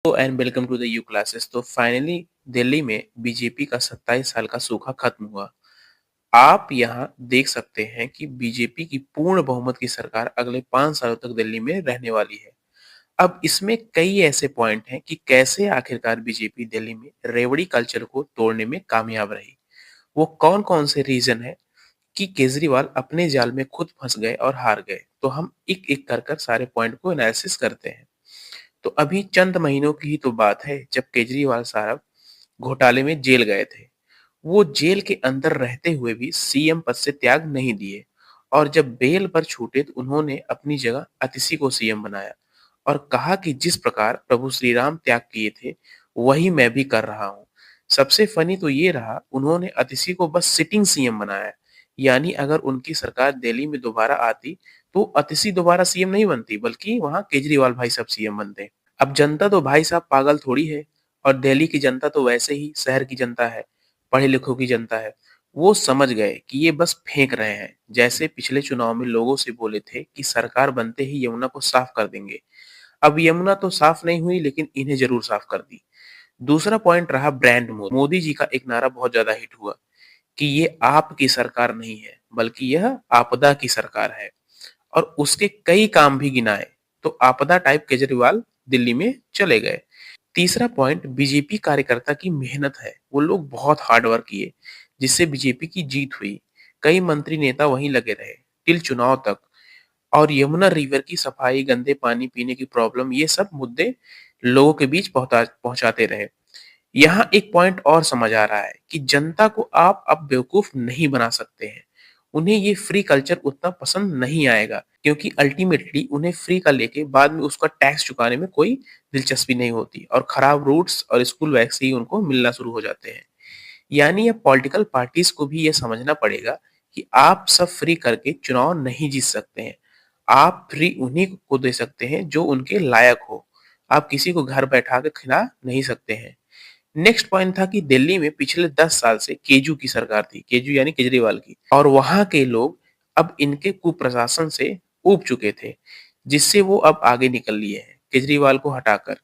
And welcome to the you classes. तो finally Delhi में BJP का 27 साल का सूखा खत्म हुआ। आप यहाँ देख सकते हैं कि बीजेपी की पूर्ण बहुमत की सरकार अगले 5 सालों तक दिल्ली में रहने वाली है। अब इसमें कई ऐसे पॉइंट हैं कि कैसे आखिरकार बीजेपी दिल्ली में रेवड़ी कल्चर को तोड़ने में कामयाब रही। वो कौन कौन से रीजन है कि केजरीवाल अपने जाल में खुद फंस गए और हार गए। तो हम एक एक कर सारे पॉइंट को एनालिसिस करते हैं। तो अभी चंद महीनों की ही तो बात है जब केजरीवाल साहब घोटाले में जेल गए थे। वो जेल के अंदर रहते हुए भी सीएम पद से त्याग नहीं दिए और जब बेल पर छूटे तो उन्होंने अपनी जगह अतिशी को सीएम बनाया और कहा कि जिस प्रकार प्रभु श्री राम त्याग किए थे वही मैं भी कर रहा हूँ। सबसे फनी तो ये रहा, उन्होंने अतिशी को बस सिटिंग सीएम बनाया। यानी अगर उनकी सरकार दिल्ली में दोबारा आती तो अतिशी दोबारा सीएम नहीं बनती बल्कि वहां केजरीवाल भाई साहब सीएम बनते। अब जनता तो भाई साहब पागल थोड़ी है, और दिल्ली की जनता तो वैसे ही शहर की जनता है, पढ़े लिखों की जनता है। वो समझ गए कि ये बस फेंक रहे हैं। जैसे पिछले चुनाव में लोगों से बोले थे कि सरकार बनते ही यमुना को साफ कर देंगे। अब यमुना तो साफ नहीं हुई लेकिन इन्हें जरूर साफ कर दी। दूसरा पॉइंट रहा ब्रांड। मोदी जी का एक नारा बहुत ज्यादा हिट हुआ कि ये आपकी सरकार नहीं है बल्कि यह आपदा की सरकार है, और उसके कई काम भी गिनाए। तो आपदा टाइप केजरीवाल दिल्ली में चले गए। तीसरा पॉइंट बीजेपी कार्यकर्ता की मेहनत है। वो लोग बहुत हार्ड वर्क किए जिससे बीजेपी की जीत हुई। कई मंत्री नेता वहीं लगे रहे टिल चुनाव तक, और यमुना रिवर की सफाई, गंदे पानी पीने की प्रॉब्लम, ये सब मुद्दे लोगों के बीच पहुंचाते रहे। यहाँ एक पॉइंट और समझ आ रहा है कि जनता को आप अब बेवकूफ नहीं बना सकते हैं। उन्हें ये फ्री कल्चर उतना पसंद नहीं आएगा क्योंकि अल्टीमेटली उन्हें फ्री का लेके बाद में उसका टैक्स चुकाने में कोई दिलचस्पी नहीं होती, और खराब रूट्स और स्कूल वैसे ही उनको मिलना शुरू हो जाते हैं। यानी अब पॉलिटिकल पार्टीज को भी ये समझना पड़ेगा कि आप सब फ्री करके चुनाव नहीं जीत सकते हैं। आप फ्री उन्हीं को दे सकते हैं जो उनके लायक हो। आप किसी को घर बैठा के खिला नहीं सकते हैं। नेक्स्ट पॉइंट था कि दिल्ली में पिछले 10 साल से केजू की सरकार थी, केजू यानी केजरीवाल की, और वहां के लोग अब इनके कुप्रशासन से ऊब चुके थे, जिससे वो अब आगे निकल लिए हैं केजरीवाल को हटाकर।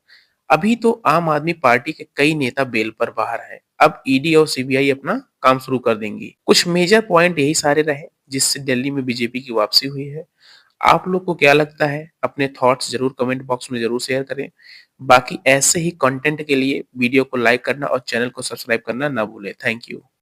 अभी तो आम आदमी पार्टी के कई नेता बेल पर बाहर हैं। अब ईडी और सीबीआई अपना काम शुरू कर देंगी। कुछ मेजर पॉइंट यही सारे रहे जिससे दिल्ली में बीजेपी की वापसी हुई है। आप लोग को क्या लगता है? अपने थॉट्स जरूर कमेंट बॉक्स में जरूर शेयर करें। बाकी ऐसे ही कंटेंट के लिए वीडियो को लाइक करना और चैनल को सब्सक्राइब करना ना भूलें। Thank you.